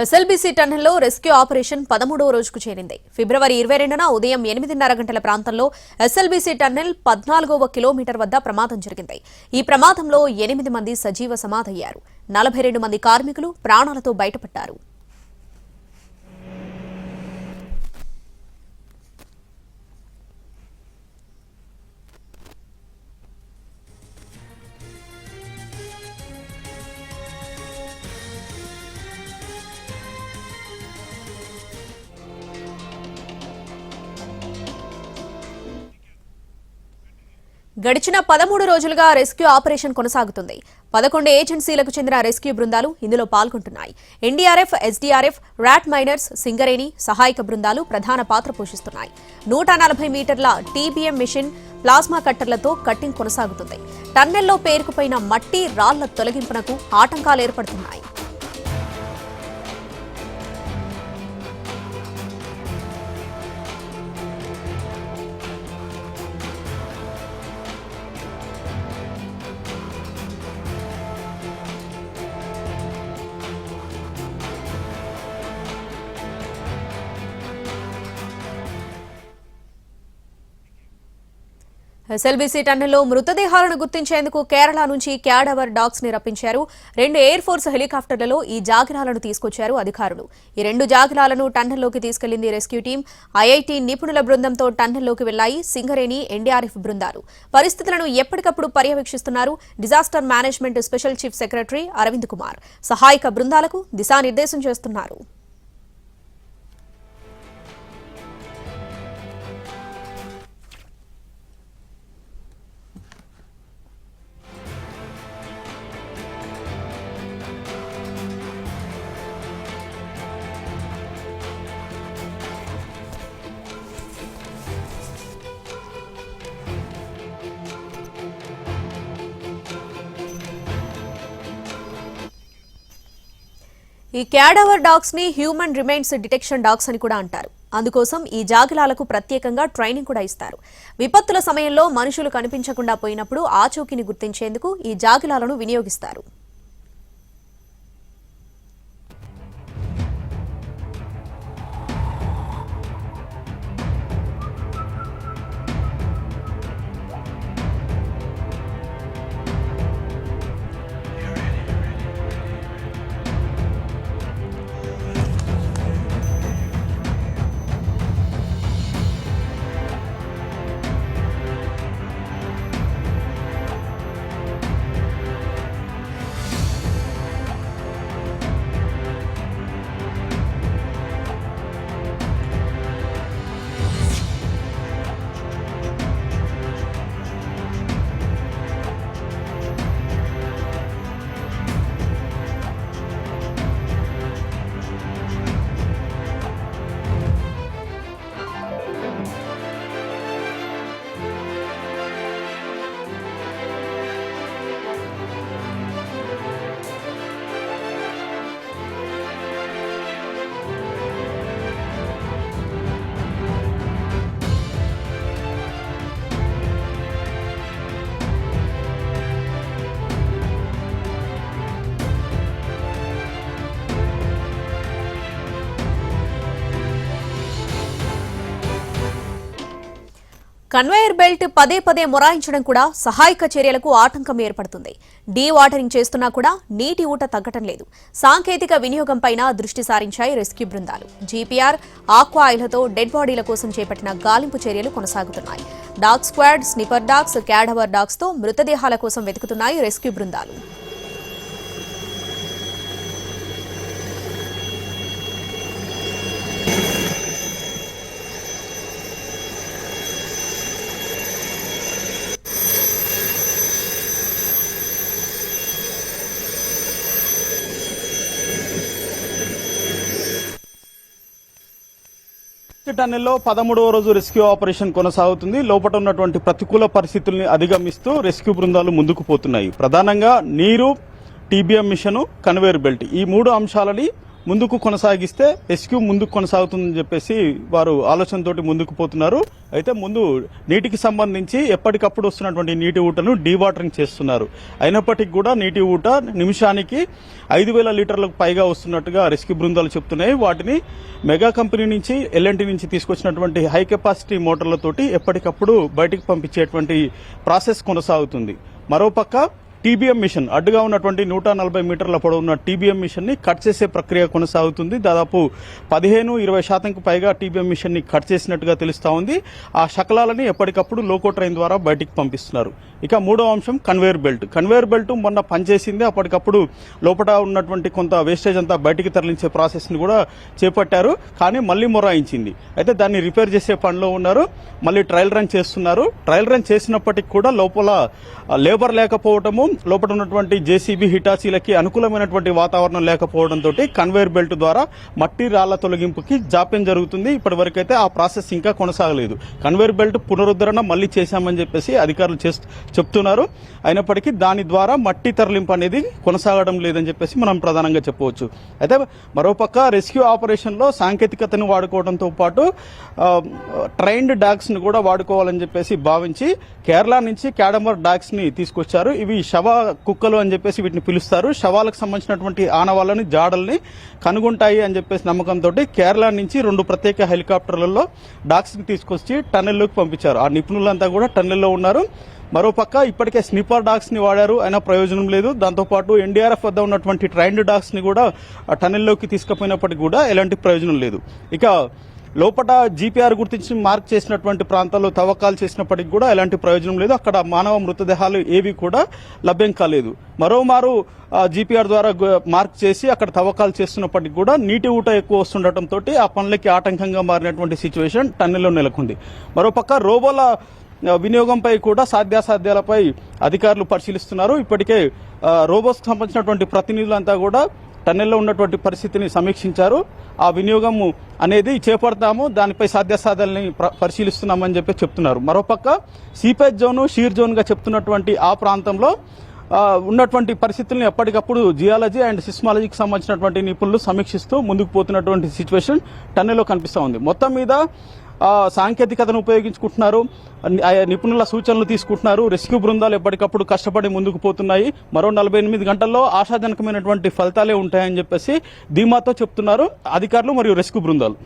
SLBC టన్నెల్లో rescue operation 13వ రోజుకు చేరింది. ఫిబ్రవరి 22న ఉదయం 8:30 గంటల ప్రాంతంలో ఎస్ఎల్బీసీ టన్నెల్ 14వ కిలోమీటర్ వద్ద ప్రమాదం జరిగింది. ఈ ప్రమాదంలో 8 మంది సజీవ సమాధయ్యారు. 42 మంది కార్మికులు ప్రాణాలతో బయటపడ్డారు. గడిచిన 13 రోజులుగా రెస్క్యూ ఆపరేషన్ కొనసాగుతుంది. 11 ఏజెన్సీలకు చెందిన రెస్క్యూ బృందాలు ఇందులో పాల్గొంటున్నాయి. NDRF, SDRF, rat miners, Singareni సహాయక బృందాలు ప్రధాన పాత్ర పోషిస్తున్నాయి. 140 మీటర్ల టీబీఎం మిషన్ ప్లాస్మా కట్టర్లతో కట్టింగ్ కొనసాగుతుంది. టన్నెల్లో పేరుకుపోయిన మట్టి, రాళ్ల తొలగింపునకు ఆటంకాలు ఏర్పడుతున్నాయి. ఎస్ఎల్బీసీ టన్నెల్లో మృతదేహాలను గుర్తించేందుకు కేరళ నుంచి క్యాడవర్ డాగ్స్ ని రప్పించారు. 2 ఎయిర్ ఫోర్స్ హెలికాప్టర్లలో ఈ జాగిరాలను తీసుకొచ్చారు అధికారులు. ఈ 2 జాగిరాలను టన్నెల్లోకి తీసుకెళ్లింది రెస్క్యూ టీం. ఐఐటీ నిపుణుల బృందంతో టన్నెల్లోకి వెళ్లాయి సింగరేణి, ఎన్డీఆర్ఎఫ్ బృందాలు. పరిస్థితులను ఎప్పటికప్పుడు పర్యవేక్షిస్తున్నారు disaster management special chief secretary Aravind Kumar. సహాయక బృందాలకు దిశానిర్దేశం చేస్తున్నారు. ఈ క్యాడవర్ డాగ్స్ ని హ్యూమన్ రిమైన్స్ డిటెక్షన్ డాగ్స్ అని కూడా అంటారు. అందుకోసం ఈ జాగిలాలకు ప్రత్యేకంగా ట్రైనింగ్ కూడా ఇస్తారు. విపత్తుల సమయంలో మనుషులు కనిపించకుండా పోయినప్పుడు ఆచూకీని గుర్తించేందుకు ఈ జాగిలాలను వినియోగిస్తారు. కన్వేయర్ బెల్ట్ పదే మొరాయించడం కూడా సహాయక చర్యలకు ఆటంకం ఏర్పడుతుంది. డీ వాటరింగ్ చేస్తున్నా కూడా నీటి ఊట తగ్గటం లేదు. సాంకేతిక వినియోగంపైన దృష్టి సారించాయి రెస్క్యూ బృందాలు. జీపీఆర్, ఆక్వా ఆయిల్తో డెడ్ బాడీల కోసం చేపట్టిన గాలింపు చర్యలు కొనసాగుతున్నాయి. Dog squad, sniffer dogs, cadaver dogs తో మృతదేహాల కోసం వెతుకుతున్నాయి రెస్క్యూ బృందాలు. టన్నెల్లో 13వ రోజు రెస్క్యూ ఆపరేషన్ కొనసాగుతుంది. లోపల ఉన్నటువంటి ప్రతికూల పరిస్థితుల్ని అధిగమిస్తూ రెస్క్యూ బృందాలు ముందుకు పోతున్నాయి. ప్రధానంగా నీరు, టీబీఎం మిషన్, కన్వేయర్ బెల్ట్ ఈ 3 అంశాలని ముందుకు కొనసాగిస్తే రెస్క్యూ ముందుకు కొనసాగుతుందని చెప్పేసి వారు ఆలోచనతోటి ముందుకు పోతున్నారు. అయితే ముందు నీటికి సంబంధించి ఎప్పటికప్పుడు వస్తున్నటువంటి నీటి ఊటను డీవాటరింగ్ చేస్తున్నారు. అయినప్పటికీ కూడా నీటి ఊట నిమిషానికి 5,000 లీటర్లకు పైగా వస్తున్నట్టుగా రెస్క్యూ బృందాలు చెప్తున్నాయి. వాటిని మెగా కంపెనీ నుంచి ఎల్ఎన్టీ నుంచి తీసుకొచ్చినటువంటి హై కెపాసిటీ మోటార్లతోటి ఎప్పటికప్పుడు బయటికి పంపించేటువంటి ప్రాసెస్ కొనసాగుతుంది. మరోపక్క టీబీఎం మిషన్ అడ్డుగా ఉన్నటువంటి 140 మీటర్ల పొడవున్న టీబీఎం మిషన్ ని కట్ చేసే ప్రక్రియ కొనసాగుతుంది. దాదాపు 15-20% పైగా టీబీఎం మిషన్ ని కట్ చేసినట్టుగా తెలుస్తా ఉంది. ఆ శకలాలని ఎప్పటికప్పుడు లోకో ట్రైన్ ద్వారా బయటికి పంపిస్తున్నారు. ఇక మూడో అంశం కన్వేయర్ బెల్ట్. కన్వేయర్ బెల్ట్ మొన్న పనిచేసింది. అప్పటికప్పుడు లోపల ఉన్నటువంటి కొంత వేస్టేజ్ అంతా బయటికి తరలించే ప్రాసెస్ ని కూడా చేపట్టారు. కానీ మళ్ళీ మొరాయించింది. అయితే దాన్ని రిపేర్ చేసే పనిలో ఉన్నారు. మళ్ళీ ట్రయల్ రన్ చేస్తున్నారు. ట్రయల్ రన్ చేసినప్పటికీ కూడా లోపల లేబర్ లేకపోవటము, లోపల ఉన్నటువంటి జేసీబీ హిటాచీలకి అనుకూలమైనటువంటి వాతావరణం లేకపోవడంతో కన్వేయర్ బెల్ట్ ద్వారా మట్టి రాళ్ల తొలగింపుకి జాప్యం జరుగుతుంది. ఇప్పటి వరకైతే ఆ ప్రాసెస్ ఇంకా కొనసాగలేదు. కన్వేయర్ బెల్ట్ పునరుద్ధరణ మళ్ళీ చేశామని చెప్పేసి అధికారులు చెప్తున్నారు. అయినప్పటికీ దాని ద్వారా మట్టి తరలింపు అనేది కొనసాగడం లేదని చెప్పేసి మనం ప్రధానంగా చెప్పవచ్చు. అయితే మరోపక్క రెస్క్యూ ఆపరేషన్ లో సాంకేతికతను వాడుకోవడంతో పాటు ట్రైన్డ్ డాగ్స్ ని కూడా వాడుకోవాలని చెప్పేసి భావించి కేరళ నుంచి క్యాడమర్ డాగ్స్ ని తీసుకొచ్చారు. ఇవి శవ కుక్కలు అని చెప్పేసి వీటిని పిలుస్తారు. శవాలకు సంబంధించినటువంటి ఆనవాళ్ళని జాడల్ని కనుగొంటాయి అని చెప్పేసి నమ్మకంతో కేరళ నుంచి 2 ప్రత్యేక హెలికాప్టర్లలో డాగ్స్ ని తీసుకొచ్చి టన్నెల్లోకి పంపించారు. ఆ నిపుణులంతా కూడా టన్నెల్లో ఉన్నారు. మరోపక్క ఇప్పటికే స్నిపర్ డాగ్స్ ని వాడారు, అయినా ప్రయోజనం లేదు. దాంతోపాటు ఎన్డీఆర్ఎఫ్ వద్ద ఉన్నటువంటి ట్రైన్డ్ డాగ్స్ ని కూడా టన్నెల్లోకి తీసుకుపోయినప్పటికీ కూడా ఎలాంటి ప్రయోజనం లేదు. ఇక లోపల జీపీఆర్ గుర్తించి మార్క్ చేసినటువంటి ప్రాంతాల్లో తవ్వకాలు చేసినప్పటికీ కూడా ఎలాంటి ప్రయోజనం లేదు. అక్కడ మానవ మృతదేహాలు ఏవి కూడా లభ్యం కాలేదు. మరోమారు జీపీఆర్ ద్వారా మార్క్ చేసి అక్కడ తవ్వకాలు చేస్తున్నప్పటికీ కూడా నీటి ఊట ఎక్కువ వస్తుండటంతో ఆ పనులకి ఆటంకంగా మారినటువంటి సిచ్యువేషన్ టన్నెల్లో నెలకొంది. మరోపక్క రోబోల వినియోగంపై కూడా సాధ్యాసాధ్యాలపై అధికారులు పరిశీలిస్తున్నారు. ఇప్పటికే రోబోస్ సంబంధించినటువంటి ప్రతినిధులంతా కూడా టన్నెల్లో ఉన్నటువంటి పరిస్థితిని సమీక్షించారు. ఆ వినియోగం అనేది చేపడతాము, దానిపై సాధ్యాసాధ్యాలని పరిశీలిస్తున్నామని చెప్పి చెప్తున్నారు. మరోపక్క సీపేజ్ జోన్, షీర్ జోన్ గా చెప్తున్నటువంటి ఆ ప్రాంతంలో ఉన్నటువంటి పరిస్థితుల్ని ఎప్పటికప్పుడు జియాలజీ అండ్ సిస్మాలజీకి సంబంధించినటువంటి నిపుణులు సమీక్షిస్తూ ముందుకు పోతున్నటువంటి సిచ్యువేషన్ టన్నెల్లో కనిపిస్తూ ఉంది. మొత్తం మీద సాంకేతికతను ఉపయోగించుకుంటున్నారు, నిపుణుల సూచనలు తీసుకుంటున్నారు. రెస్క్యూ బృందాలు ఎప్పటికప్పుడు కష్టపడి ముందుకు పోతున్నాయి. మరో 48 గంటల్లో ఆశాజనకమైనటువంటి ఫలితాలే ఉంటాయని చెప్పేసి ధీమాతో చెప్తున్నారు అధికారులు మరియు రెస్క్యూ బృందాలు.